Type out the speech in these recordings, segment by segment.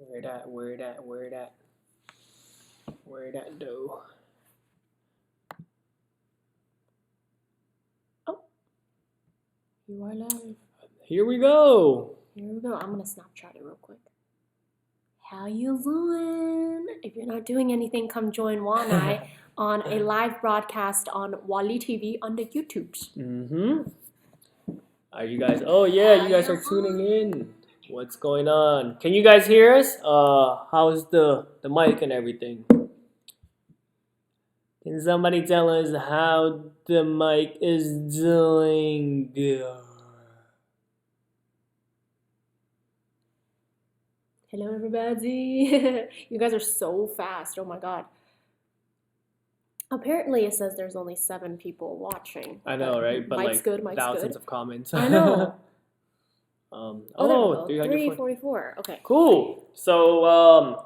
Where that? Where that dough? Oh, you are live. Here we go. I'm gonna Snapchat it real quick. How you doing? If you're not doing anything, come join Juan and I on a live broadcast on WahlieTV on the YouTubes. Are you guys? Oh yeah, you guys are tuning in. What's going on? Can you guys hear us? How's the mic and everything? Can somebody tell us how the mic is doing? Hello, everybody. You guys are so fast. Oh my god. Apparently, it says there's only 7 people watching. I know, right? But mic's like good, mic's thousands good. of comments. I know. Oh, 344. Okay. Cool. So,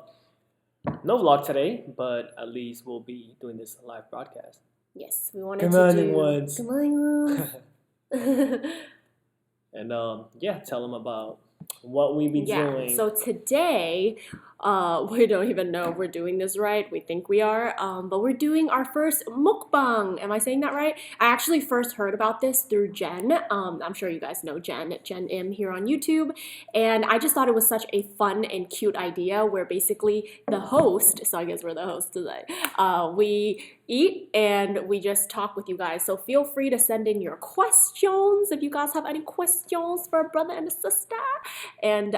no vlog today, but at least we'll be doing this live broadcast. Yes, we wanted to do. Ones. Good morning, ones. And yeah, tell them about what we be doing. So today, we don't even know if we're doing this right. We think we are, but we're doing our first mukbang. Am I saying that right? I actually first heard about this through Jen. I'm sure you guys know Jen M here on YouTube, and I just thought it was such a fun and cute idea where basically the host, so I guess we're the host today, we eat and we just talk with you guys. So feel free to send in your questions if you guys have any questions for a brother and a sister. And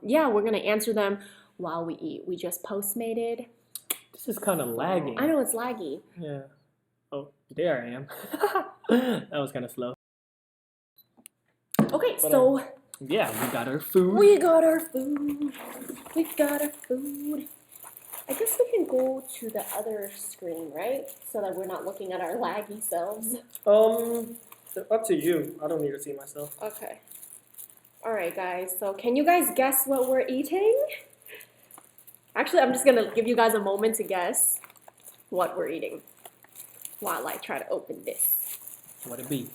yeah, we're gonna answer them while we eat. We just Postmated. This is kind of lagging. I know it's laggy. Yeah. Oh, there I am. That was kind of slow. Okay, but, so yeah, we got our food. We got our food. I guess we can go to the other screen, right? So that we're not looking at our laggy selves. Up to you. I don't need to see myself. Okay. Alright guys, so can you guys guess what we're eating? Actually, I'm just going to give you guys a moment to guess what we're eating while I try to open this. What it be?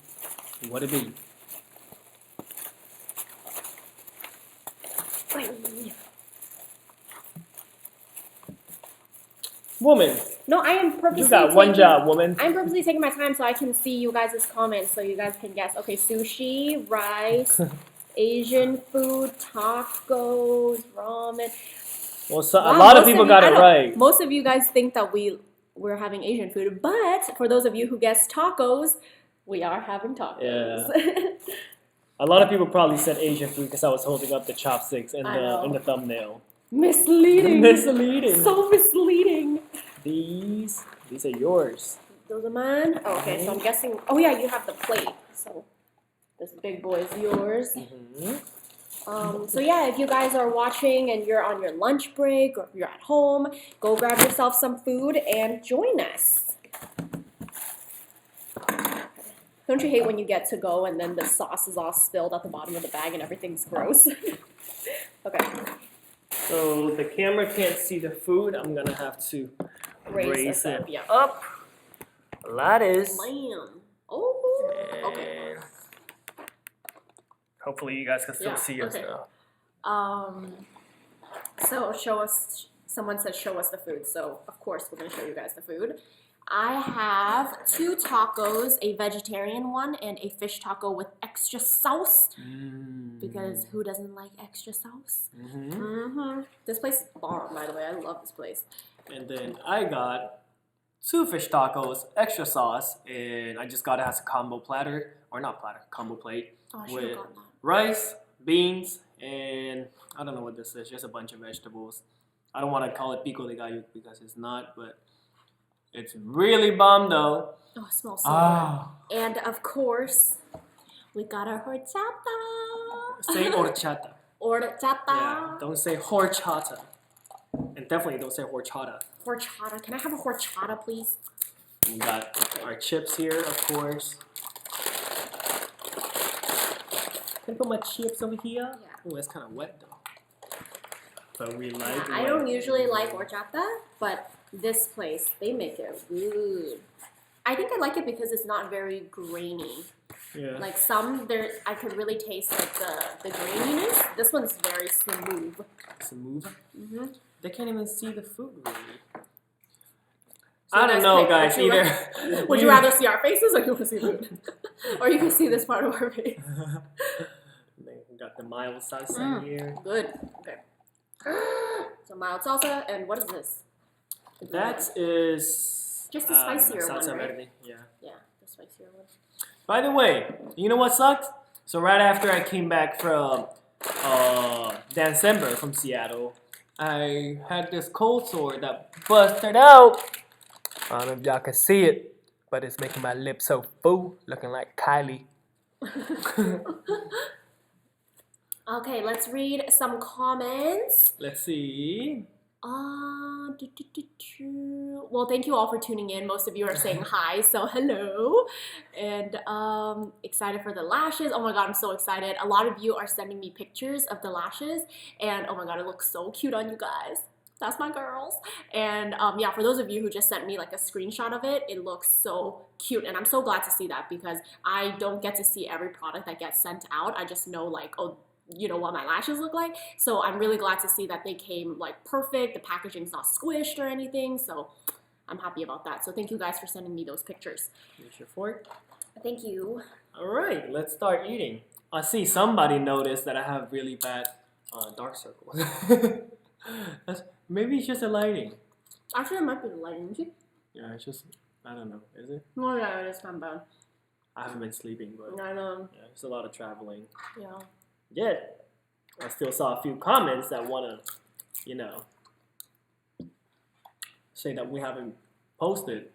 What it be? Woman. No, I am purposely. You got one job, woman. I'm purposely taking my time so I can see you guys' comments so you guys can guess. Okay, sushi, rice, Asian food, tacos, ramen. Well, so wow, a lot of people got it right. Most of you guys think that we're having Asian food, but for those of you who guessed tacos, we are having tacos. Yeah. A lot of people probably said Asian food because I was holding up the chopsticks in the thumbnail. Misleading. Misleading. So misleading. These are yours. Those are mine? Oh, okay, so I'm guessing. Oh yeah, you have the plate. So this big boy is yours. So yeah, if you guys are watching and you're on your lunch break or if you're at home, go grab yourself some food and join us. Don't you hate when you get to go and then the sauce is all spilled at the bottom of the bag and everything's gross? Okay. So the camera can't see the food. I'm gonna have to raise it up. That is. Lamb. Oh. Okay. Hopefully you guys can still see us though. So show us. Someone said show us the food. So of course we're gonna show you guys the food. I have 2 tacos, a vegetarian one and a fish taco with extra sauce. Because who doesn't like extra sauce? This place is bomb, by the way. I love this place. And then I got 2 fish tacos, extra sauce, and I just got it as a combo platter, or not platter, combo plate. Oh, I with rice, beans, and I don't know what this is, just a bunch of vegetables. I don't want to call it pico de gallo because it's not, but it's really bomb though. Oh, it smells so good. And of course, we got our horchata. Say horchata. Horchata. Yeah, don't say horchata. And definitely don't say horchata. Horchata. Can I have a horchata, please? We got our chips here, of course. Can I put my chips over here? Yeah. Oh, that's kind of wet though. But we like it. I don't usually like horchata, but this place, they make it good. I think I like it because it's not very grainy. Yeah. Like some there, I could really taste like the graininess. This one's very smooth. Smooth. Mm-hmm. They can't even see the food really. So I don't know, guys. would Either would you rather see our faces or you want to see food, or you can see this part of our face? They got the mild salsa here. Good. Okay. So mild salsa, and what is this? That is just the spicier one, salsa right? verde. Yeah. Yeah, the spicier one. By the way, you know what sucked? So right after I came back from December from Seattle, I had this cold sore that busted out. I don't know if y'all can see it, but it's making my lips so full, looking like Kylie. Okay, let's read some comments. Let's see. Well, thank you all for tuning in. Most of you are saying hi, so hello. And excited for the lashes. Oh my god, I'm so excited. A lot of you are sending me pictures of the lashes, and oh my god, it looks so cute on you guys. That's my girls. And yeah, for those of you who just sent me like a screenshot of it, it looks so cute, and I'm so glad to see that because I don't get to see every product that gets sent out. I just know like, oh, you know what my lashes look like. So I'm really glad to see that they came like perfect. The packaging's not squished or anything. So I'm happy about that. So thank you guys for sending me those pictures. Here's your fork. Thank you. All right, let's start eating. I see somebody noticed that I have really bad dark circles. Maybe it's just the lighting. Actually, it might be the lighting. Yeah, it's just, I don't know. Is it? Oh yeah, it is kind of bad. I haven't been sleeping, but I know. yeah, it's a lot of traveling. Yeah. Yet, I still saw a few comments that want to, you know, say that we haven't posted.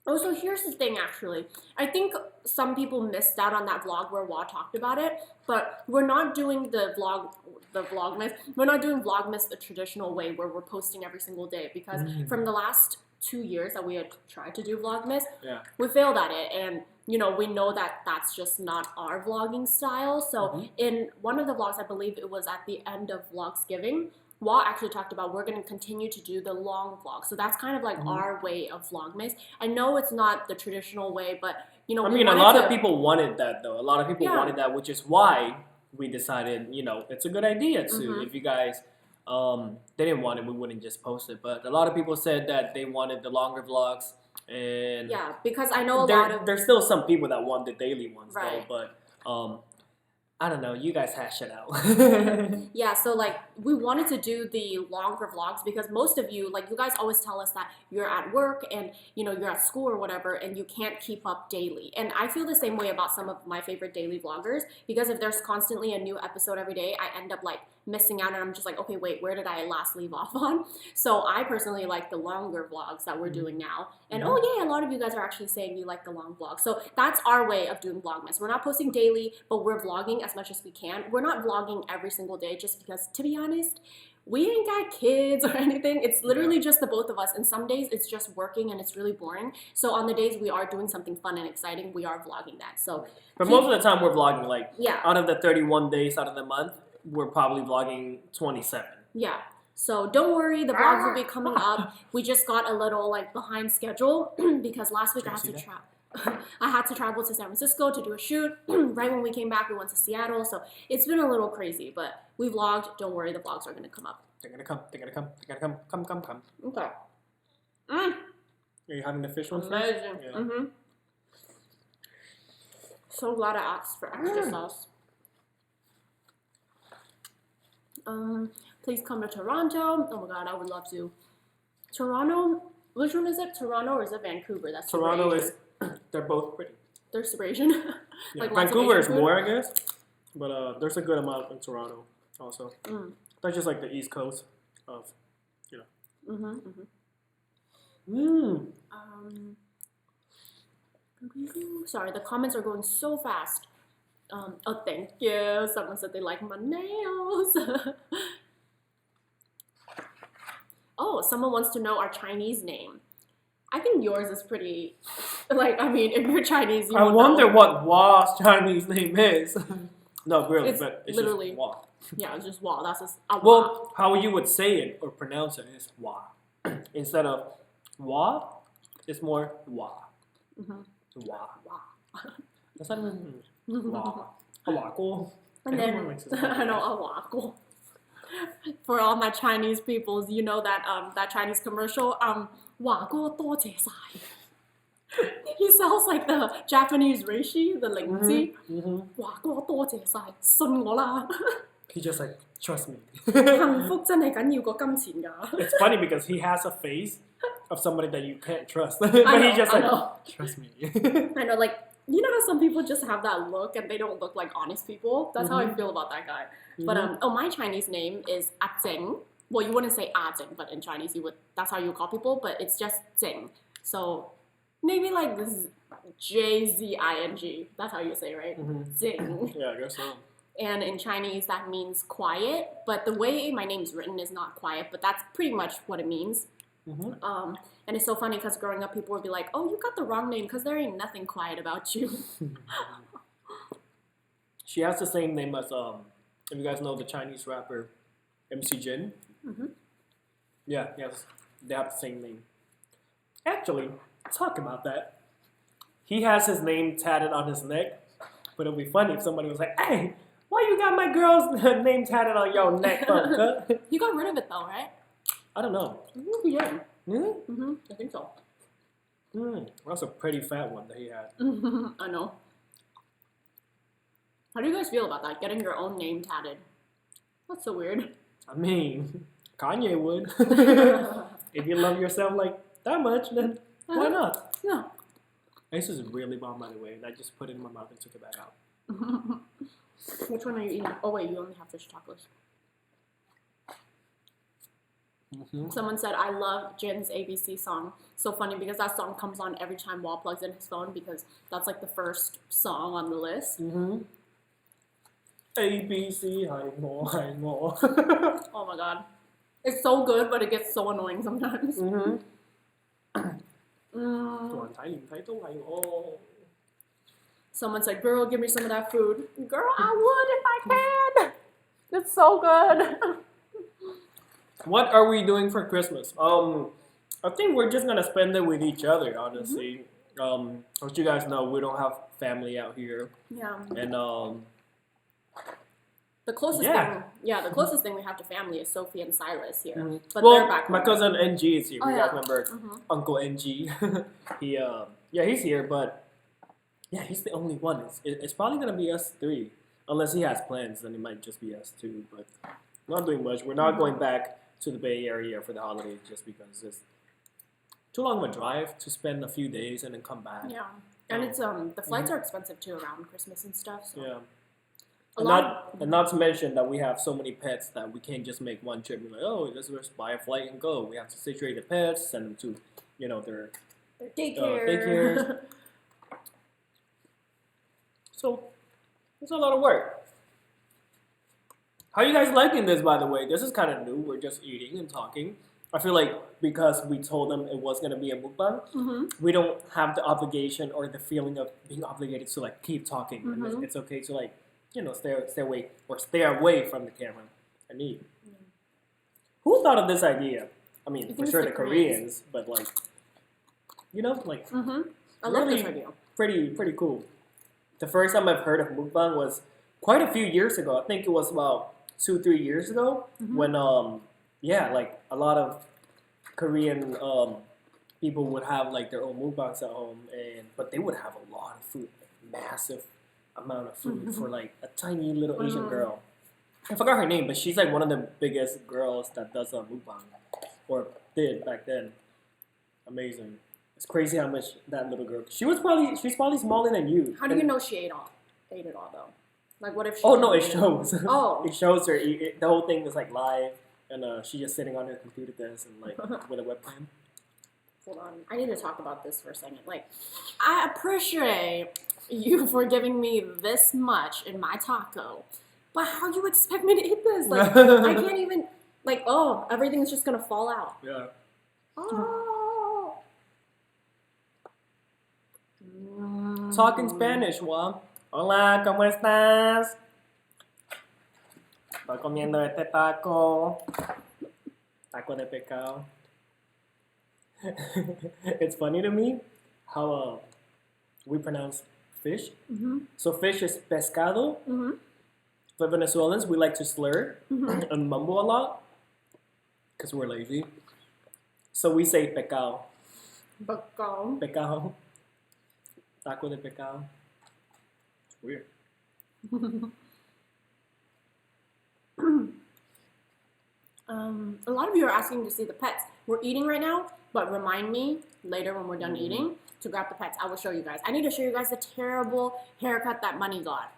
Oh, so here's the thing, actually. I think some people missed out on that vlog where Wah talked about it, but we're not doing the Vlogmas. We're not doing Vlogmas the traditional way where we're posting every single day because from the last 2 years that we had tried to do Vlogmas, we failed at it, and you know, we know that that's just not our vlogging style. So in one of the vlogs, I believe it was at the end of Vlogsgiving, Wah actually talked about we're going to continue to do the long vlog. So that's kind of like our way of Vlogmas. I know it's not the traditional way, but you know, I mean, a lot of people wanted that though. A lot of people wanted that, which is why we decided, you know, it's a good idea to. If you guys they didn't want it, we wouldn't just post it. But a lot of people said that they wanted the longer vlogs. And yeah, because I know there's still some people that want the daily ones though, but I don't know, you guys hash it out. Yeah, so like we wanted to do the longer vlogs because most of you, like you guys always tell us that you're at work and you know you're at school or whatever and you can't keep up daily. And I feel the same way about some of my favorite daily vloggers because if there's constantly a new episode every day, I end up like missing out and I'm just like, okay, wait, where did I last leave off on? So I personally like the longer vlogs that we're doing now. And oh yeah, a lot of you guys are actually saying you like the long vlogs. So that's our way of doing Vlogmas. We're not posting daily, but we're vlogging as much as we can. We're not vlogging every single day just because, to be honest, we ain't got kids or anything. It's literally just the both of us. And some days it's just working and it's really boring. So on the days we are doing something fun and exciting, we are vlogging that. So, but most of the time we're vlogging like out of the 31 days out of the month, we're probably vlogging 27. Yeah. So don't worry, the vlogs will be coming up. We just got a little like behind schedule because last week I had to travel to San Francisco to do a shoot. Right when we came back, we went to Seattle. So it's been a little crazy, but we vlogged. Don't worry, the vlogs are going to come up. They're going to come. They're going to come. They're going to come. Okay. Are you having the fish ones? Amazing. Yeah. So glad I asked for extra sauce. Please come to Toronto. Oh my god, I would love to. Toronto, which one is it? Toronto or is it Vancouver? That's Toronto is, they're both pretty. They're super Asian. Like Vancouver is more, I guess. But there's a good amount in Toronto also. That's just like the east coast of, you know. Sorry, the comments are going so fast. Oh, thank you. Someone said they like my nails. Oh, someone wants to know our Chinese name. I think yours is pretty, like, I mean, if you're Chinese, you I wonder what Wah's Chinese name is. No, really, but it's literally just Wah. Yeah, it's just Wah. That's just well, how you would say it or pronounce it is Wah. Instead of Wah, it's more Wah. Wow. Wow. Does that mean wow? Awako. And then I know awako. For all my Chinese peoples, you know that that Chinese commercial, 哇哥多谢晒. He sounds like the Japanese reishi, the 靈芝. 哇哥多謝晒，信我啦。 He just like trust me. 幸福真係緊要過金錢㗎。 It's funny because he has a face of somebody that you can't trust, but know, he just I like know. trust me. I know, like, you know how some people just have that look and they don't look like honest people? That's how I feel about that guy. But my Chinese name is Ah Zeng. Well, you wouldn't say Ah Zeng, but in Chinese that's how you call people, but it's just Zeng. So maybe like this is Jzing. That's how you say, right? Zing. Yeah, I guess so. And in Chinese that means quiet, but the way my name's written is not quiet, but that's pretty much what it means. And it's so funny because growing up, people would be like, "Oh, you got the wrong name because there ain't nothing quiet about you." She has the same name as if you guys know the Chinese rapper MC Jin. Yeah, yes, they have the same name. Actually, talk about that. He has his name tatted on his neck, but it'll be funny if somebody was like, "Hey, why you got my girl's name tatted on your neck?" You got rid of it though, right? I don't know. Yeah. Really? I think so. That's a pretty fat one that he had. I know. How do you guys feel about that? Getting your own name tatted? That's so weird. I mean, Kanye would. If you love yourself like that much, then why not? Yeah. This is really bomb, by the way, and I just put it in my mouth and took it back out. Which one are you eating? Oh wait, you only have fish tacos. Someone said, I love Jin's ABC song. So funny because that song comes on every time Wall plugs in his phone because that's like the first song on the list. ABC, hi more. Oh my god. It's so good, but it gets so annoying sometimes. Someone said, girl, give me some of that food. Girl, I would if I can. It's so good. What are we doing for Christmas? I think we're just gonna spend it with each other, honestly. As you guys know, we don't have family out here. Yeah. And the closest the closest thing we have to family is Sophie and Silas here. But well, they're back my home. cousin NG is here. Oh, You yeah. guys remember Uncle NG? He's here, but yeah, he's the only one. It's probably gonna be us three, unless he has plans. Then it might just be us two. But not doing much. We're not going back to the Bay Area for the holidays just because it's too long of a drive to spend a few days and then come back. Yeah, and it's the flights are expensive too around Christmas and stuff. So. Yeah. And not to mention that we have so many pets that we can't just make one trip. We're like, oh, let's just buy a flight and go. We have to situate the pets, send them to, their daycares. So it's a lot of work. How are you guys liking this, by the way? This is kind of new. We're just eating and talking. I feel like because we told them it was going to be a mukbang, we don't have the obligation or the feeling of being obligated to like keep talking. And it's okay to like, stay away from the camera and eat. Who thought of this idea? I mean, for sure the Koreans, but like, I love this idea. Pretty cool. The first time I've heard of mukbang was quite a few years ago. I think it was about 2-3 years ago when like a lot of Korean people would have like their own mukbangs at home, but they would have a lot of food, massive amount of food for like a tiny little Asian girl. I forgot her name, but she's like one of the biggest girls that does a mukbang, or did back then. Amazing. It's crazy how much that little girl. She's probably smaller than you. How do you know she ate it all though? Like what if she? Oh no, it shows. Oh. It shows her. The whole thing is like live, and she's just sitting on her computer desk and like with a webcam. Hold on, I need to talk about this for a second. Like, I appreciate you for giving me this much in my taco, but how do you expect me to eat this? Like, I can't even. Like, oh, everything's just gonna fall out. Yeah. Oh. Talk in Spanish, Juan. Hola, ¿cómo estás? Estoy comiendo este taco. Taco de pescado. It's funny to me how we pronounce fish. Mm-hmm. So fish is pescado. Mm-hmm. For Venezuelans, we like to slur Mm-hmm. and mumble a lot because we're lazy. So we say pecado. Bacon. Pecado. Taco de pecado. It's weird. A lot of you are asking to see the pets. We're eating right now, but remind me later when we're done eating to grab the pets. I will show you guys. I need to show you guys the terrible haircut that Money got.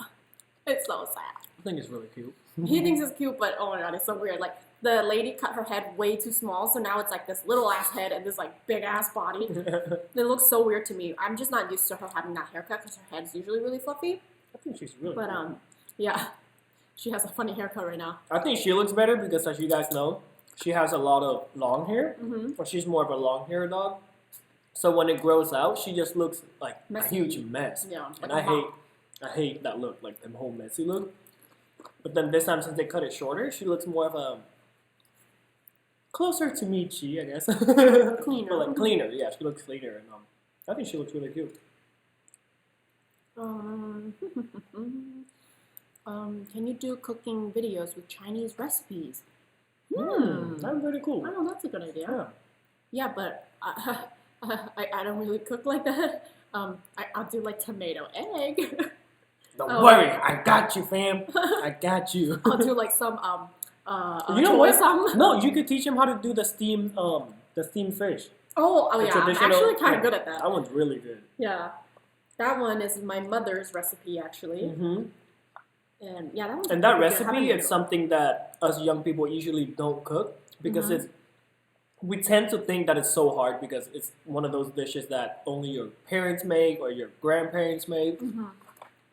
It's so sad. I think it's really cute. He thinks it's cute, but oh my god, it's so weird. Like, the lady cut her head way too small, so now it's like this little ass head and this like big ass body. It looks so weird to me. I'm just not used to her having that haircut because her head's usually really fluffy. I think she's really But cute. yeah, she has a funny haircut right now. I think she looks better because, as you guys know, she has a lot of long hair. Mm-hmm. Or she's more of a long hair dog. So when it grows out, she just looks like Messy. a huge mess. Yeah, And like I hate that look, like the whole messy look. But then this time, since they cut it shorter, she looks more of a closer to Michi, I guess. Cleaner. But like cleaner, yeah, she looks cleaner, and I think she looks really cute. Can you do cooking videos with Chinese recipes? That's pretty cool. Oh, that's a good idea. Yeah. Yeah, but I don't really cook like that. I'll do like tomato egg. Don't worry, I got you, fam. I got you. I'll do like some You know what? Some. No, you could teach him how to do the steamed fish. Oh The yeah, I'm traditional- actually kind of good at that. That one's really good. Yeah, that one is my mother's recipe actually, Mm-hmm. and yeah, that one's And that pretty good. recipe is something that us young people usually don't cook because we tend to think that it's so hard because it's one of those dishes that only your parents make or your grandparents make. Mhm.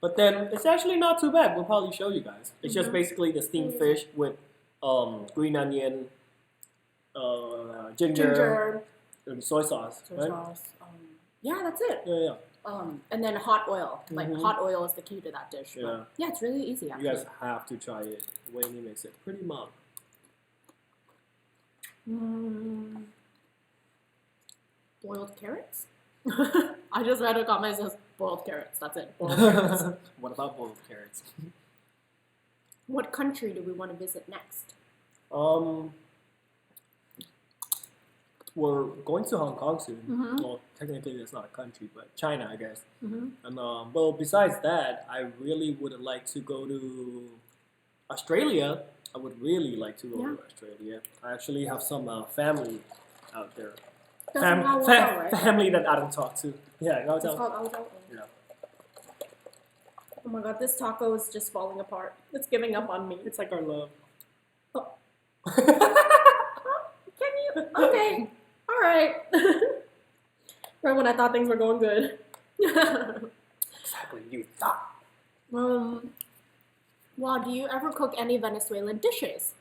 But then it's actually not too bad. We'll probably show you guys. It's just Mhm. basically the steamed fish with green onion, ginger, and soy sauce. soy Right? sauce. Yeah, that's it. Yeah. And then hot oil. Like Mhm. hot oil is the key to that dish. Yeah. But yeah, it's really easy You actually. guys have to try it. Weylie makes it pretty mom. Boiled carrots? I just read a comment that says boiled carrots. That's it. Boiled carrots. What about boiled carrots? What country do we want to visit next? We're going to Hong Kong soon. Mhm. Well, technically it's not a country, but China, I guess. Mm-hmm. And well, besides that, I really would like to go to Australia. I would really like to go to Australia. I actually have some family out there. Family that I don't talk to. Yeah, It's called Gao. Yeah. Oh my god, this taco is just falling apart. It's giving up on me. It's like our love. Oh. Can you? Okay. All right. Right when I thought things were going good. Exactly, you thought. Well, do you ever cook any Venezuelan dishes?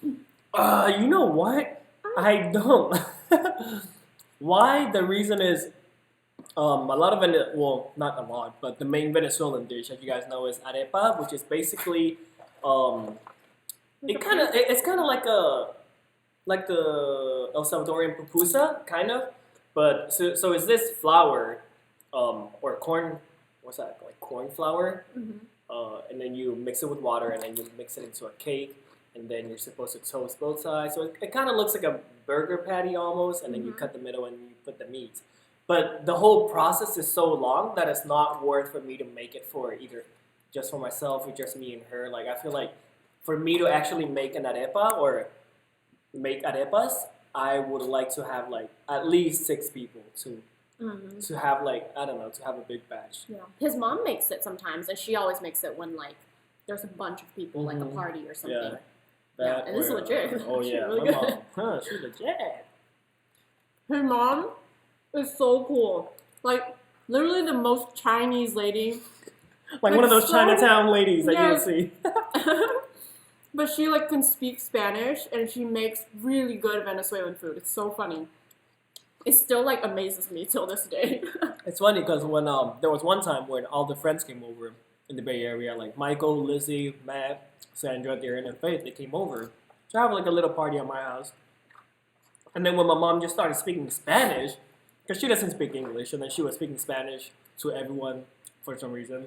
You know what? I don't. Why? The reason is, a lot of well, not a lot, but the main Venezuelan dish, as you guys know, is arepa, which is basically, it's kind of like the El Salvadorian pupusa, kind of, but so is this flour, or corn, what's that, like corn flour, and then you mix it with water, and then you mix it into a cake, and then you're supposed to toast both sides. So it kind of looks like a burger patty almost, and then you cut the middle and you put the meat. But the whole process is so long that it's not worth for me to make it for either just for myself or just me and her. Like, I feel like for me to actually make an arepa or make arepas, I would like to have like at least 6 people to have like, I don't know, to have a big batch. Yeah. His mom makes it sometimes, and she always makes it when like there's a bunch of people, like a party or something. Yeah. Yeah, and this is legit. Oh She's yeah, really my good. mom. She's legit. Her mom is so cool. Like literally the most Chinese lady. Like one of those so- Chinatown ladies that Yes. you see. But she like can speak Spanish, and she makes really good Venezuelan food. It's so funny. It still like amazes me till this day. It's funny because when there was one time when all the friends came over in the Bay Area, like Michael, Lizzie, Matt, Sandra, Darren, and Faith, they came over to have like a little party at my house. And then when my mom just started speaking Spanish, because she doesn't speak English, and then she was speaking Spanish to everyone for some reason.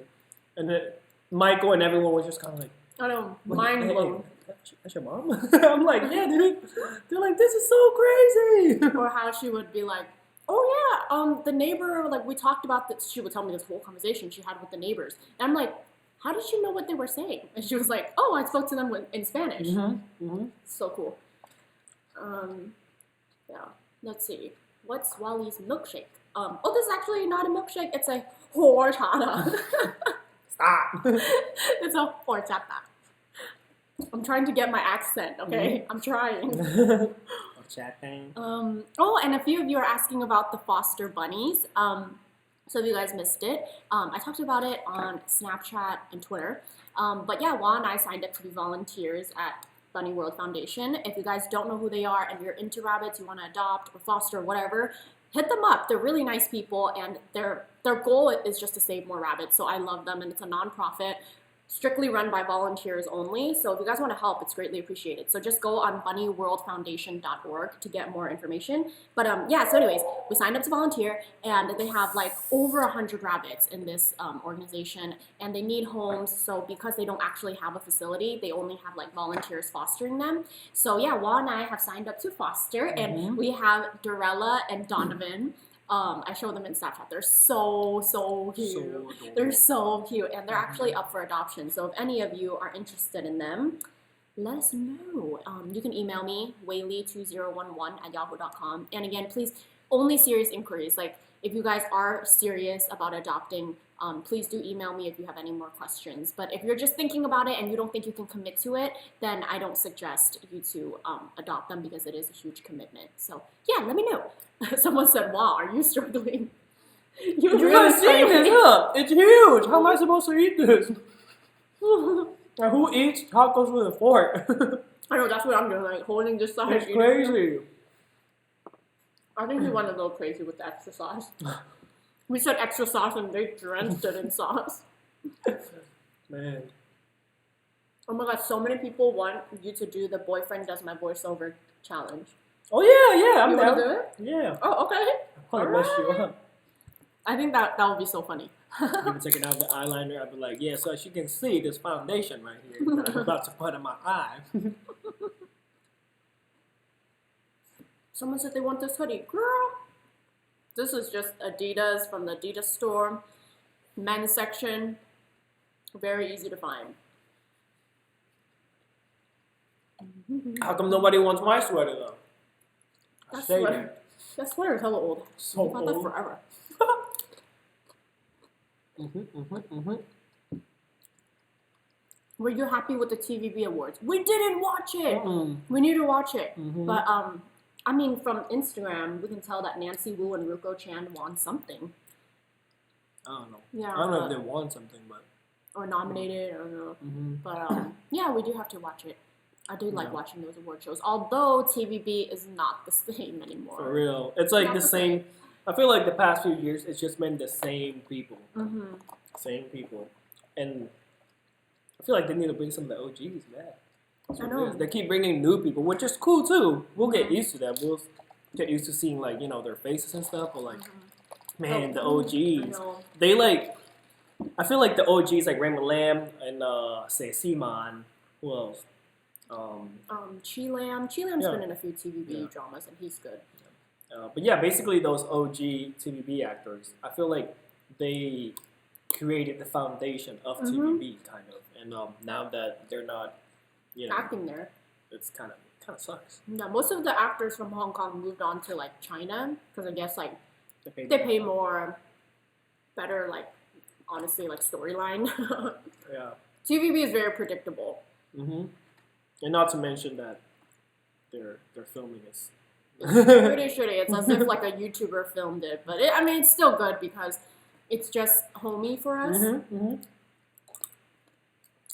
And then Michael and everyone was just kind of like, I know, mind blown. That's your mom? I'm like, yeah, dude. They're like, this is so crazy. Or how she would be like, oh yeah, the neighbor, like we talked about this. She would tell me this whole conversation she had with the neighbors. And I'm like, how did you know what they were saying? And she was like, oh, I spoke to them in Spanish. So cool. Yeah, let's see. What's Wallie's milkshake? Oh, this is actually not a milkshake. It's a horchata. Stop. It's a horchata. I'm trying to get my accent, okay? I'm trying. Oh, and a few of you are asking about the foster bunnies. So if you guys missed it, I talked about it on Snapchat and Twitter. But yeah, Wah and I signed up to be volunteers at Bunny World Foundation. If you guys don't know who they are and you're into rabbits, you want to adopt or foster or whatever, hit them up. They're really nice people, and their goal is just to save more rabbits. So I love them, and it's a nonprofit, strictly run by volunteers only. So if you guys want to help, it's greatly appreciated. So just go on bunnyworldfoundation.org to get more information. But yeah, so anyways, we signed up to volunteer, and they have like over 100 rabbits in this organization, and they need homes. So because they don't actually have a facility, they only have like volunteers fostering them. So yeah, Wah and I have signed up to foster, and we have Dorella and Donovan. I show them in Snapchat. They're so cute. They're so cute, and they're actually up for adoption. So if any of you are interested in them, let us know. You can email me, Weylie2011@yahoo.com. And again, please, only serious inquiries. Like if you guys are serious about adopting, please do email me if you have any more questions. But if you're just thinking about it and you don't think you can commit to it, then I don't suggest you to adopt them because it is a huge commitment. So yeah, let me know. Someone said, wow, are you struggling? You gotta see this up. It's huge. How am I supposed to eat this? Now, who eats tacos with a fork? I know, that's what I'm doing, like holding this side. It's crazy. I think we went a little crazy with the extra sauce. We said extra sauce and they drenched it in sauce. Man. Oh my god, so many people want you to do the boyfriend does my voiceover challenge. Oh yeah, I'm you down. Want to do it? Yeah. Oh, okay. I'll mess you up. I think that would be so funny. Even taking out the eyeliner, I'd be like, yeah, so as you can see this foundation right here that I'm about to put in my eye. Someone said they want this hoodie. Girl, this is just Adidas from the Adidas store. Men's section. Very easy to find. How come nobody wants my sweater though? That sweater is hella old. So I've had that forever. Were you happy with the TVB awards? We didn't watch it. We need to watch it. But I mean, from Instagram, we can tell that Nancy Wu and Ruko Chan won something. I don't know. Yeah, I don't know if they won something, but or nominated. I don't know. But yeah, we do have to watch it. I do like watching those award shows, although TVB is not the same anymore. For real, it's like the same. I feel like the past few years, it's just been the same people. Same people. And I feel like they need to bring some of the OGs back. I know. They keep bringing new people, which is cool too. We'll get used to them. We'll get used to seeing like, you know, their faces and stuff. But like, man, the OGs. They like, I feel like the OGs like Raymond Lam and say Seaman. Who else? Chi Lam. Chi Lam's been in a few TVB dramas and he's good. But yeah, basically those OG TVB actors, I feel like they created the foundation of TVB kind of, and now that they're not, you know, acting there, it's kind of sucks. Yeah, most of the actors from Hong Kong moved on to like China because I guess like they pay more, better like honestly like storyline. Yeah, TVB is very predictable. And not to mention that their filming is pretty shitty. It's as if like a YouTuber filmed it, but I mean it's still good because it's just homey for us.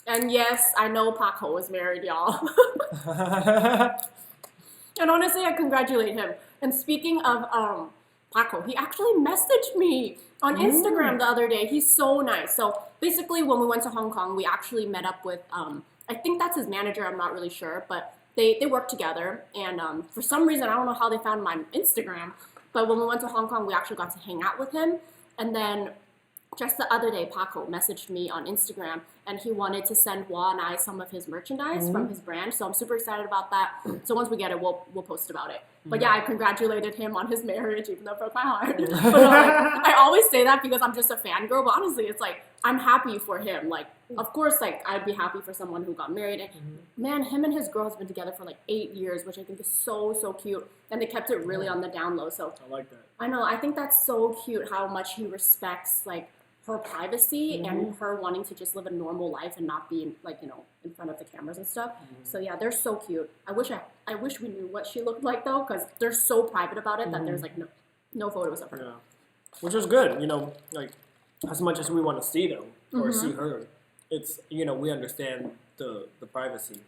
And yes, I know Pak Ho is married, y'all. And honestly, I congratulate him. And speaking of Pak Ho, he actually messaged me on Instagram the other day. He's so nice. So basically, when we went to Hong Kong, we actually met up with I think that's his manager. I'm not really sure, but they work together. And for some reason, I don't know how they found my Instagram, but when we went to Hong Kong, we actually got to hang out with him. And then just the other day, Paco messaged me on Instagram, and he wanted to send Wah and I some of his merchandise from his brand. So I'm super excited about that. So once we get it, we'll post about it. But yeah, I congratulated him on his marriage, even though it broke my heart. But no, like, I always say that because I'm just a fangirl. But honestly, it's like I'm happy for him. Like, of course, like I'd be happy for someone who got married. And man, him and his girl has been together for like 8 years, which I think is so cute. And they kept it really on the down low. So I like that. I know. I think that's so cute how much he respects like her privacy and her wanting to just live a normal life and not be like, you know, in front of the cameras and stuff. So yeah, they're so cute. I wish we knew what she looked like though, because they're so private about it that there's like no photos of her. Yeah, which is good. You know, like as much as we want to see them or see her, it's, you know, we understand the privacy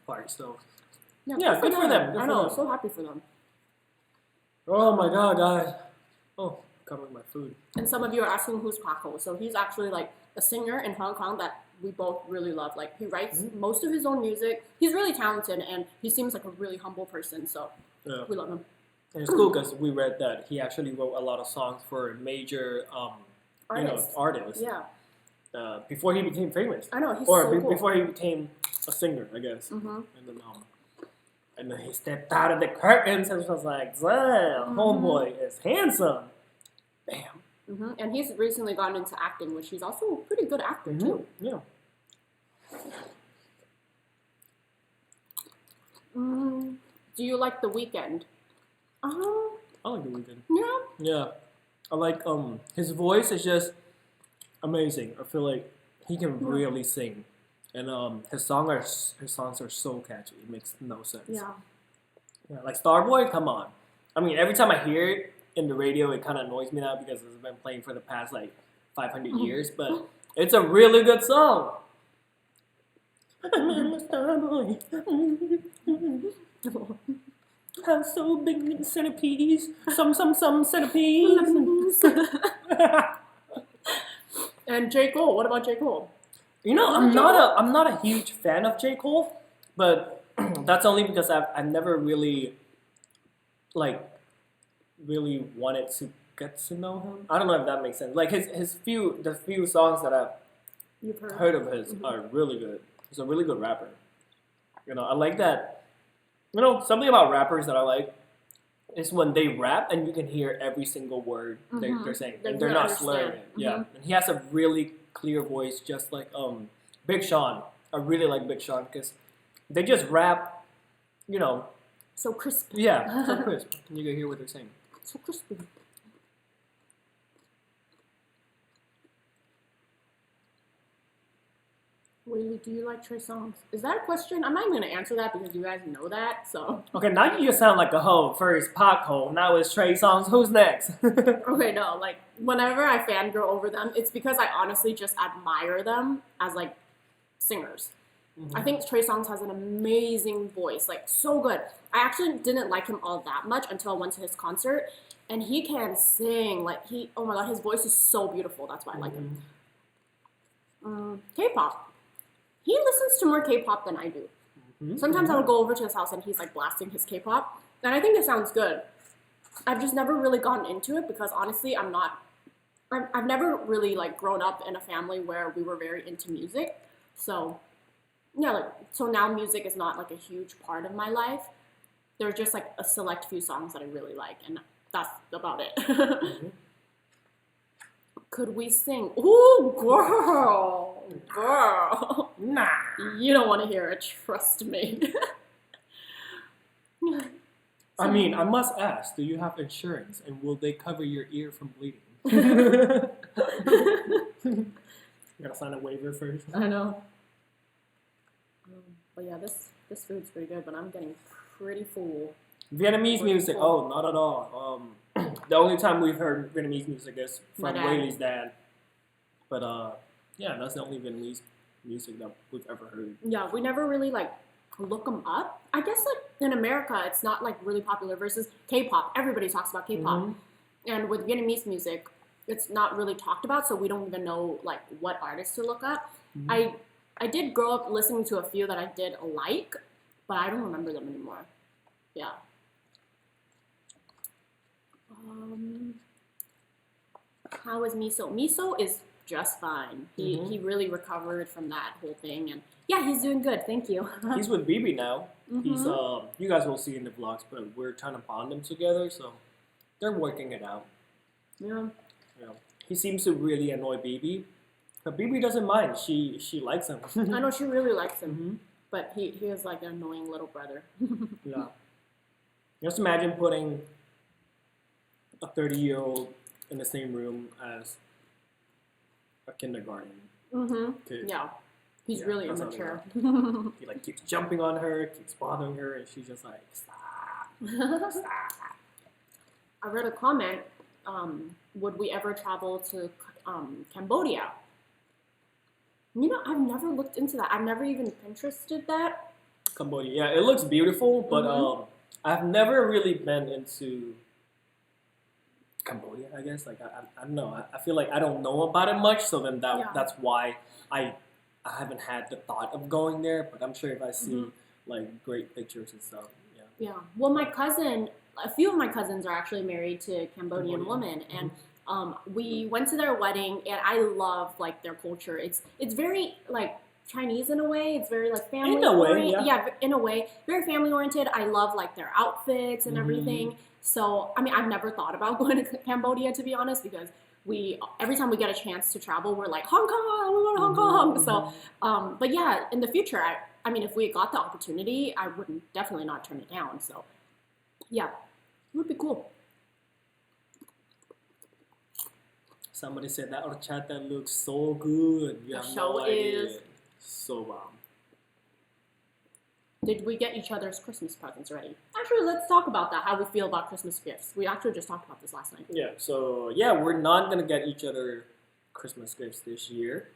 part. So yeah, good for them. Good I for know, them. so happy for them. Oh my God, guys. Oh, covering my food. And some of you are asking who's Paco. So he's actually like a singer in Hong Kong that we both really love. Like he writes most of his own music. He's really talented and he seems like a really humble person. So we love him. And it's cool because we read that he actually wrote a lot of songs for major artists. Yeah. Before he became famous. I know, he's so cool. Before he became a singer, I guess. And then he stepped out of the curtains and was like, damn, homeboy is handsome. Bam. And he's recently gotten into acting, which he's also a pretty good actor too. Yeah. Do you like The Weeknd? I like The Weeknd. Yeah. Yeah. I like his voice is just amazing. I feel like he can really sing. And his songs are so catchy. It makes no sense. Yeah. Like Starboy, come on. I mean, every time I hear it in the radio, it kind of annoys me now because it's been playing for the past like 500 years. But it's a really good song. I'm a Starboy. I'm so big in centipedes. Some centipedes. And J. Cole. What about J. Cole? You know, I'm not a huge fan of J. Cole, but that's only because I've never really really wanted to get to know him. I don't know if that makes sense. Like the few songs that I've heard of his are really good. He's a really good rapper. You know, I like that. You know, something about rappers that I like is when they rap and you can hear every single word they're saying. And they're not slurring it. Yeah. And he has a really clear voice, just like Big Sean. I really like Big Sean because they just rap, you know. So crispy. Yeah, so crisp. And you can hear what they're saying. So crispy. Weylie, do you like Trey Songz? Is that a question? I'm not even going to answer that because you guys know that, so. Okay, now you just sound like a hoe. First Pothole, now it's Trey Songz. Who's next? Okay, no, like, whenever I fangirl over them, it's because I honestly just admire them as, like, singers. I think Trey Songz has an amazing voice, like, so good. I actually didn't like him all that much until I went to his concert, and he can sing. Like, oh my god, his voice is so beautiful. That's why I like him. K-pop. He listens to more K-pop than I do. Sometimes I would go over to his house and he's like blasting his K-pop, and I think it sounds good. I've just never really gotten into it because honestly, I've never really like grown up in a family where we were very into music. So yeah, so now music is not like a huge part of my life. There's just like a select few songs that I really like, and that's about it. Could we sing? Ooh, girl. Nah. You don't want to hear it, trust me. I mean, I must ask, do you have insurance, and will they cover your ear from bleeding? You gotta sign a waiver first. I know. But yeah, this food's pretty good, but I'm getting pretty full. Vietnamese music? Oh, not at all. The only time we've heard Vietnamese music is from Weylie's dad. But yeah, that's the only Vietnamese music that we've ever heard. Yeah, we never really like look them up. I guess like in America, it's not like really popular versus K-pop. Everybody talks about K-pop, and with Vietnamese music, it's not really talked about. So we don't even know like what artists to look up. I did grow up listening to a few that I did like, but I don't remember them anymore. Yeah. How is Miso? Miso is just fine. He really recovered from that whole thing, and yeah, he's doing good. Thank you. He's with Bibi now. He's you guys will see in the vlogs, but we're trying to bond them together, so they're working it out. Yeah. You know, he seems to really annoy Bibi, but Bibi doesn't mind. She likes him. I know she really likes him, but he is like an annoying little brother. Yeah. Just imagine putting a 30-year-old in the same room as a kindergarten kid. Yeah. He's really immature. He like keeps jumping on her, keeps bothering her, and she's just like, stop, stop. I read a comment. Would we ever travel to Cambodia? You know, I've never looked into that. I've never even Pinterested that. Cambodia, yeah, it looks beautiful, but I've never really been into Cambodia. I guess like I don't know. I feel like I don't know about it much, so then that's why I haven't had the thought of going there. But I'm sure if I see like great pictures and stuff, yeah. Well, a few of my cousins are actually married to Cambodian women, and we went to their wedding, and I love like their culture. It's very like Chinese in a way. It's very like family oriented. Yeah, in a way, very family oriented. I love like their outfits and everything. So I mean, I've never thought about going to Cambodia, to be honest, because every time we get a chance to travel, we're like Hong Kong, we go to Hong Kong. So, but yeah, in the future, I mean, if we got the opportunity, I would definitely not turn it down. So, yeah, it would be cool. Somebody said that horchata looks so good. You have no idea. So bomb. Did we get each other's Christmas presents ready? Actually, let's talk about that, how we feel about Christmas gifts. We actually just talked about this last night. Yeah, so yeah, we're not going to get each other Christmas gifts this year,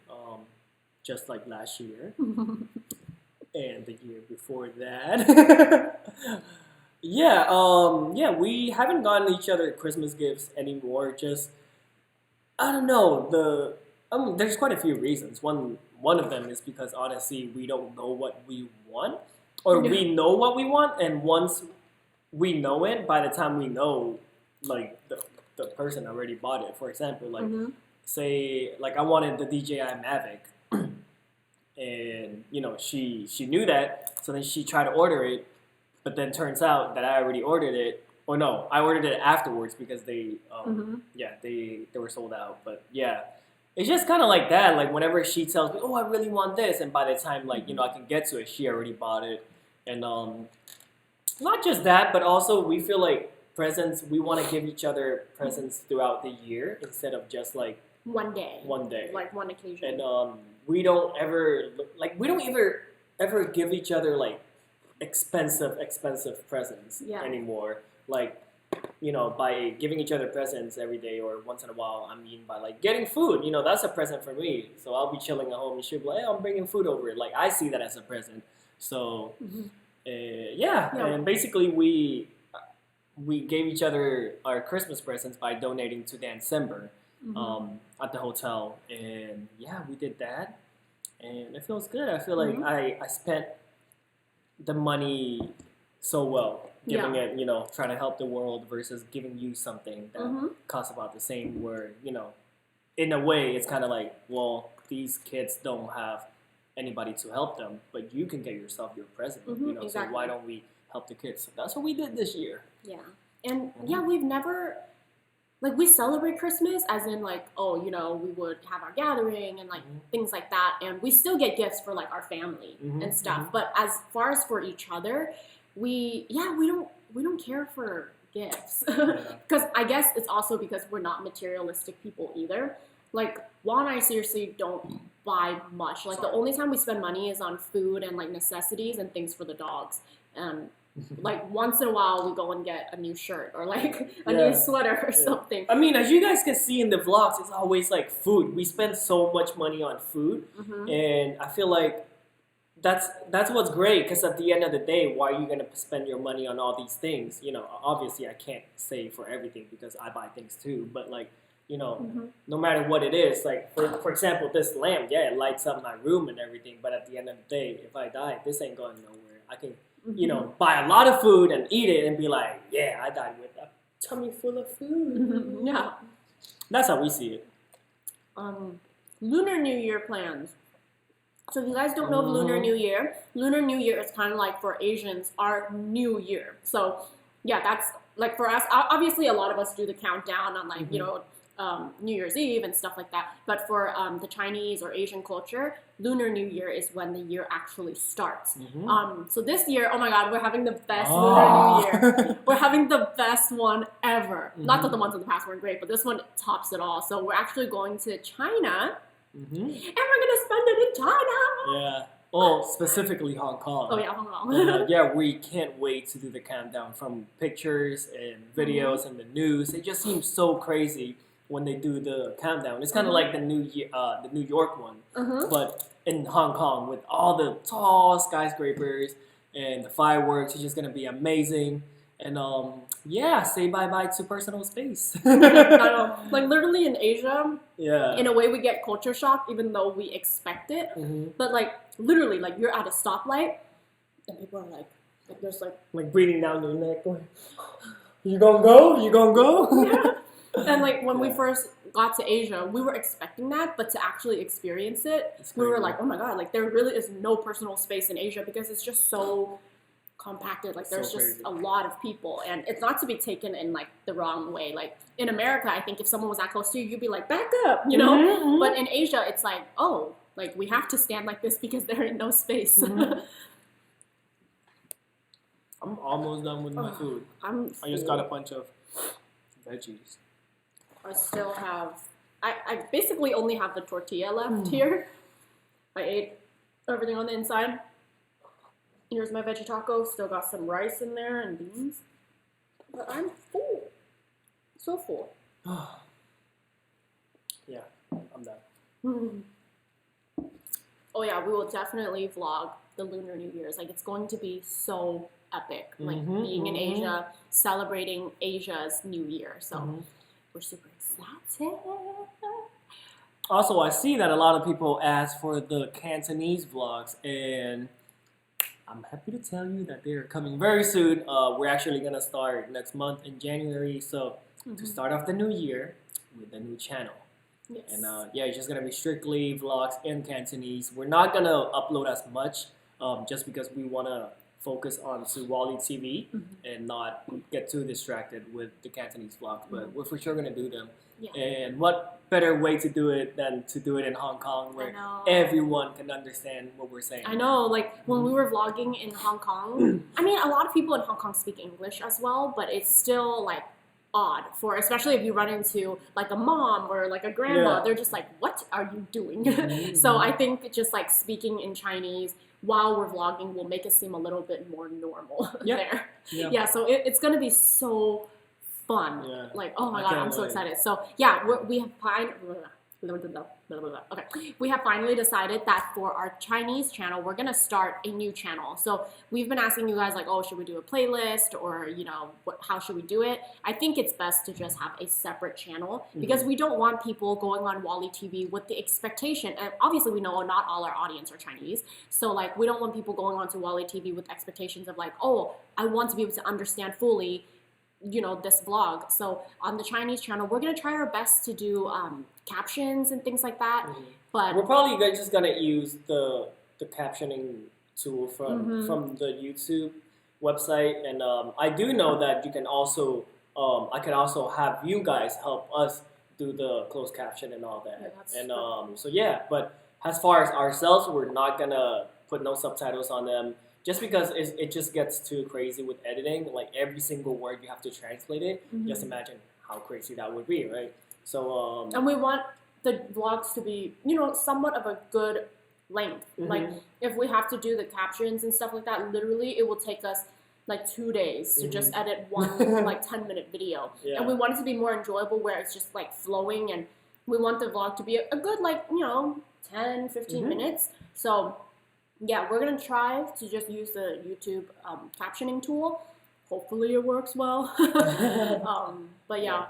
just like last year and the year before that. Yeah, we haven't gotten each other Christmas gifts anymore. Just, I don't know, there's quite a few reasons. One of them is because honestly, we don't know what we want. Or we know what we want, and once we know it, by the time we know, like, the person already bought it. For example, like, say, like, I wanted the DJI Mavic, and, you know, she knew that, so then she tried to order it, but then turns out that I already ordered it. Or no, I ordered it afterwards because they were sold out. But, yeah. It's just kind of like that, like whenever she tells me, oh, I really want this, and by the time, like, you know, I can get to it, she already bought it. And not just that, but also we feel like we want to give each other presents throughout the year instead of just, like, one day. Like, one occasion. And we don't ever give each other, like, expensive presents anymore. Like, you know, by giving each other presents every day or once in a while, I mean by, like, getting food. You know, that's a present for me. So I'll be chilling at home and she'll be like, hey, I'm bringing food over. Like, I see that as a present. So, and basically we gave each other our Christmas presents by donating to December at the hotel. And, yeah, we did that. And it feels good. I feel like I spent the money so well. Giving it, you know, trying to help the world versus giving you something that costs about the same, where, you know, in a way, it's kind of like, well, these kids don't have anybody to help them, but you can get yourself your present, you know, so why don't we help the kids? So that's what we did this year. Yeah. And, yeah, we've never, like, we celebrate Christmas as in, like, oh, you know, we would have our gathering and, like, things like that, and we still get gifts for, like, our family and stuff, but as far as for each other, we don't care for gifts because I guess it's also because we're not materialistic people either. Like, Juan and I seriously don't buy much. Like, the only time we spend money is on food and, like, necessities and things for the dogs. And like, once in a while we go and get a new shirt or, like, a new sweater or something. I mean, as you guys can see in the vlogs, it's always like food. We spend so much money on food, and I feel like that's what's great, because at the end of the day, why are you going to spend your money on all these things? You know, obviously I can't say for everything because I buy things too, but, like, you know, no matter what it is, like, for example, this lamp, yeah, it lights up my room and everything, but at the end of the day, if I die, this ain't going nowhere. I can, you know, buy a lot of food and eat it and be like, yeah, I died with a tummy full of food. Yeah. That's how we see it. Lunar New Year plans. So if you guys don't know of Lunar New Year is kind of like for Asians our New Year. So yeah, that's like for us. Obviously, a lot of us do the countdown on like New Year's Eve and stuff like that. But for the Chinese or Asian culture, Lunar New Year is when the year actually starts. So this year, oh my God, we're having the best Lunar New Year. We're having the best one ever. Not that the ones in the past weren't great, but this one tops it all. So we're actually going to China. And we're gonna spend it in China. Yeah. Oh, specifically Hong Kong. Oh yeah, Hong Kong. Yeah, we can't wait to do the countdown from pictures and videos and the news. It just seems so crazy when they do the countdown. It's kind of like the New York one, but in Hong Kong with all the tall skyscrapers and the fireworks. It's just gonna be amazing. And yeah, say bye-bye to personal space. I know. Like literally in Asia, yeah, in a way we get culture shock even though we expect it. But like literally, like you're at a stoplight and people are like there's like breathing down your neck. You gonna go? You gonna go? Yeah. And like when we first got to Asia, we were expecting that, but to actually experience it, we were like, oh my God, like there really is no personal space in Asia because it's just so compacted. Like there's so just a lot of people, and it's not to be taken in like the wrong way. Like in America, I think if someone was that close to you, you'd be like, back up, you know? But in Asia, it's like, oh, like we have to stand like this because there ain't no space. I'm almost done with my food. I just got a bunch of veggies. I still have, I basically only have the tortilla left here. I ate everything on the inside. Here's my veggie taco. Still got some rice in there and beans. But I'm full. So full. Yeah, I'm done. Oh yeah, we will definitely vlog the Lunar New Year's. Like it's going to be so epic. Like being in Asia, celebrating Asia's New Year. So we're super excited. Also, I see that a lot of people ask for the Cantonese vlogs, and I'm happy to tell you that they are coming very soon. We're actually gonna start next month in January, so to start off the new year with a new channel. Yes. And yeah, it's just gonna be strictly vlogs in Cantonese. We're not gonna upload as much, just because we wanna focus on to WahlieTV and not get too distracted with the Cantonese vlogs. But we're for sure gonna do them. Yeah. And what better way to do it than to do it in Hong Kong, where everyone can understand what we're saying. I know, like when we were vlogging in Hong Kong, I mean, a lot of people in Hong Kong speak English as well, but it's still like odd for, especially if you run into like a mom or like a grandma, they're just like, what are you doing? So I think just like speaking in Chinese while we're vlogging will make it seem a little bit more normal there. Yeah, so it's gonna be so fun. Like, oh my God, I'm so excited. So yeah, we have we have finally decided that for our Chinese channel, we're gonna start a new channel. So we've been asking you guys like, oh, should we do a playlist, or you know, how should we do it? I think it's best to just have a separate channel because we don't want people going on WahlieTV with the expectation, and obviously we know not all our audience are Chinese, so like we don't want people going on to WahlieTV with expectations of like, oh, I want to be able to understand fully, you know, this vlog. So on the Chinese channel, we're gonna try our best to do captions and things like that. But we're probably just gonna use the captioning tool from the YouTube website, and I do know that you can also I can also have you guys help us do the closed caption and all that. So yeah, but as far as ourselves, we're not gonna put no subtitles on them. Just because it just gets too crazy with editing, like every single word you have to translate it. Just imagine how crazy that would be, right? So and we want the vlogs to be, you know, somewhat of a good length. Like if we have to do the captions and stuff like that, literally it will take us like 2 days to just edit one like 10-minute video. And we want it to be more enjoyable where it's just like flowing, and we want the vlog to be a good like, you know, 10-15 minutes. So yeah, we're gonna try to just use the YouTube captioning tool. Hopefully it works well. But yeah.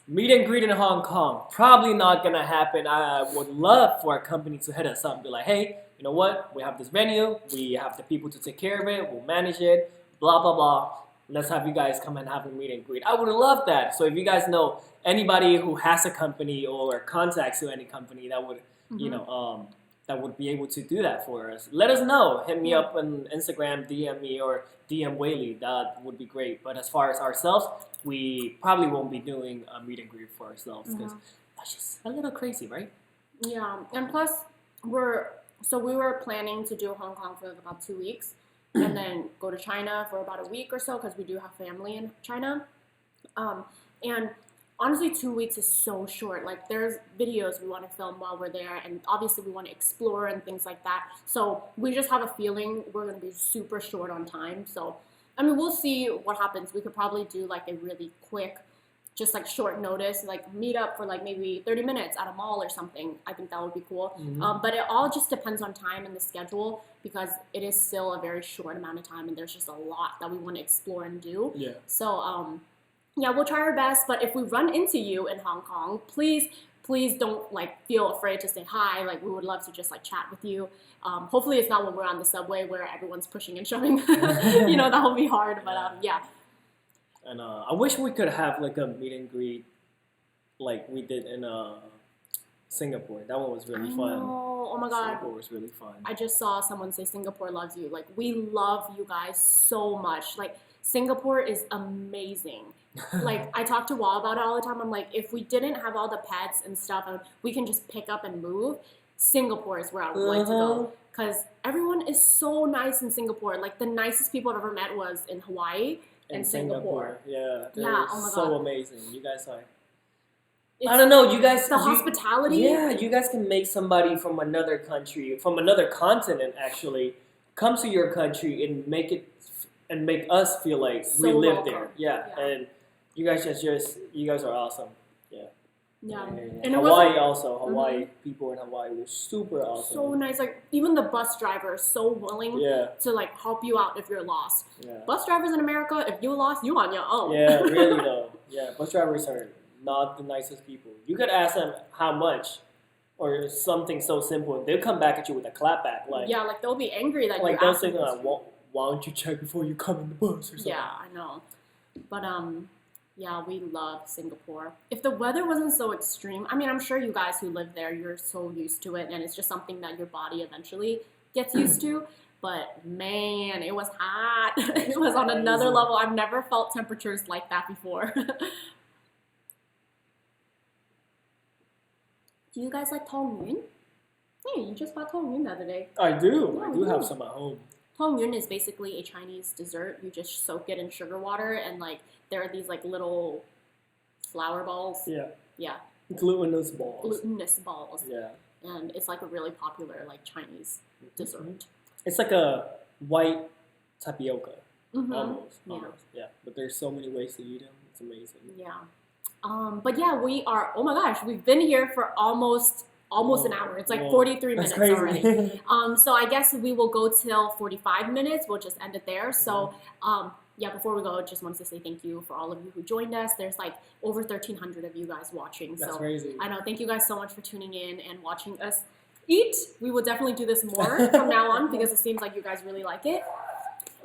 Meet and greet in Hong Kong. Probably not gonna happen. I would love for our company to hit us up and be like, hey, you know what? We have this venue. We have the people to take care of it. We'll manage it. Blah, blah, blah. let's have you guys come and have a meet and greet. I would love that. So if you guys know anybody who has a company or contacts to any company that would, you know, that would be able to do that for us, let us know. Hit me up on Instagram, DM me, or DM Weylie. That would be great. But as far as ourselves, we probably won't be doing a meet and greet for ourselves because that's just a little crazy, right? Yeah, and plus we were planning to do Hong Kong for about 2 weeks, and then go to China for about a week or so because we do have family in China. And honestly, 2 weeks is so short. Like, there's videos we want to film while we're there, and obviously we want to explore and things like that. So we just have a feeling we're going to be super short on time. So, I mean, we'll see what happens. We could probably do like a really quick, just like short notice, like meet up for like maybe 30 minutes at a mall or something. I think that would be cool. But it all just depends on time and the schedule because it is still a very short amount of time and there's just a lot that we want to explore and do. Yeah. So, yeah, we'll try our best, but if we run into you in Hong Kong, please don't like feel afraid to say hi. Like, we would love to just like chat with you. Hopefully it's not when we're on the subway where everyone's pushing and shoving. You know, that will be hard, but yeah. And I wish we could have like a meet and greet like we did in Singapore. That one was really fun. Oh my god. Singapore was really fun. I just saw someone say Singapore loves you. Like, we love you guys so much. Like, Singapore is amazing. Like, I talk to Wall about it all the time. I'm like, if we didn't have all the pets and stuff and we can just pick up and move, Singapore is where I would like to go. Because everyone is so nice in Singapore. Like, the nicest people I've ever met was in Hawaii and Singapore. Yeah, yeah, oh my so god. amazing. You guys are... I don't know, you guys... The hospitality. Yeah, you guys can make somebody from another country, from another continent actually, come to your country and make us feel like So we live welcome. there. Yeah, and you guys you guys are awesome. Yeah. And Hawaii also. Hawaii, people in Hawaii were super awesome. So nice. Like, even the bus driver is so willing to like help you out if you're lost. Yeah. Bus drivers in America, if you're lost, you on your own. Yeah, really though. Yeah, bus drivers are not the nicest people. You could ask them how much or something so simple. They'll come back at you with a clapback. Like, yeah, like they'll be angry that like you they'll say, why don't you check before you come in the bus or something? Yeah, I know. But yeah, we love Singapore. If the weather wasn't so extreme, I mean, I'm sure you guys who live there, you're so used to it, and it's just something that your body eventually gets used to. But man, it was hot. It was on another level. I've never felt temperatures like that before. Do you guys like Tong Yun? Hey, you just bought Tong Yun the other day. I do. Yeah, I do have some at home. Tong Yun is basically a Chinese dessert. You just soak it in sugar water, and like there are these like little flour balls. Yeah. Yeah. Glutinous balls. Glutinous balls. Yeah. And it's like a really popular like Chinese dessert. It's like a white tapioca. Mm-hmm. Almost. Yeah. But there's so many ways to eat them. It's amazing. Yeah. But yeah, we are. Oh my gosh, we've been here for almost an hour. It's like 43 minutes already. So I guess we will go till 45 minutes. We'll just end it there. So yeah, before we go, just wanted to say thank you for all of you who joined us. There's like over 1,300 of you guys watching. That's so crazy. I know. Thank you guys so much for tuning in and watching us eat. We will definitely do this more from now on because it seems like you guys really like it.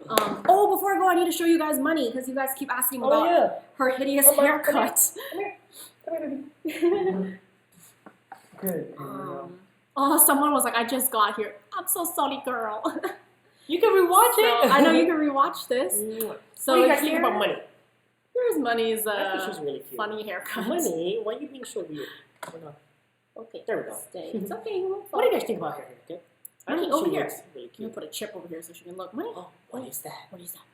Oh, before I go, I need to show you guys Money because you guys keep asking about her hideous haircut. Come here. Good. Oh, someone was like, I just got here. I'm so sorry, girl. You can rewatch it. I know you can rewatch this. So what do you guys think about Money? Here's Money's I think she's really cute. funny haircut. Money, why are you being so weird? Okay. There we go. Stay. It's okay. What do you guys think about her haircut? Money, over here. Really I'm gonna put a chip over here so she can look. Money. Oh, what is that? What is that?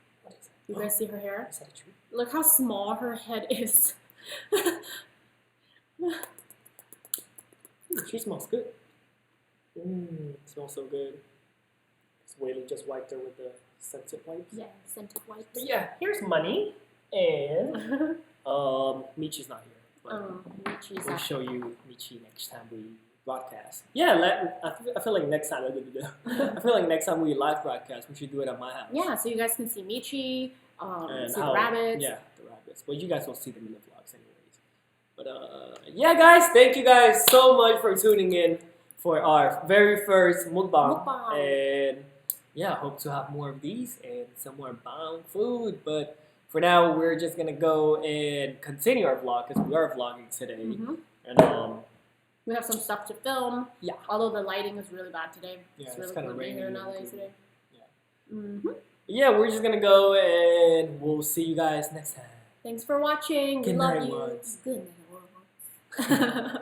You guys see her hair? Is that a tree? Look how small her head is. She smells good. Smells so good. Weylie just wiped her with the scented wipes. Yeah, scented wipes. But yeah, here's Money, and Michi's not here. Michi's We'll show you Michi next time we broadcast. Yeah, I feel like next time we live broadcast, we should do it at my house. Yeah, so you guys can see Michi, see the rabbits. Yeah, the rabbits. But you guys will see them in the vlogs anyways. But yeah, guys, thank you guys so much for tuning in for our very first mukbang. And yeah, hope to have more of these and some more bound food. But for now, we're just gonna go and continue our vlog because we are vlogging today. And we have some stuff to film. Yeah. Although the lighting is really bad today. Yeah, it's really kind of gloomy raining here in LA today. Yeah. Yeah, we're just gonna go and we'll see you guys next time. Thanks for watching. Good We love night, you. words. Good night, world.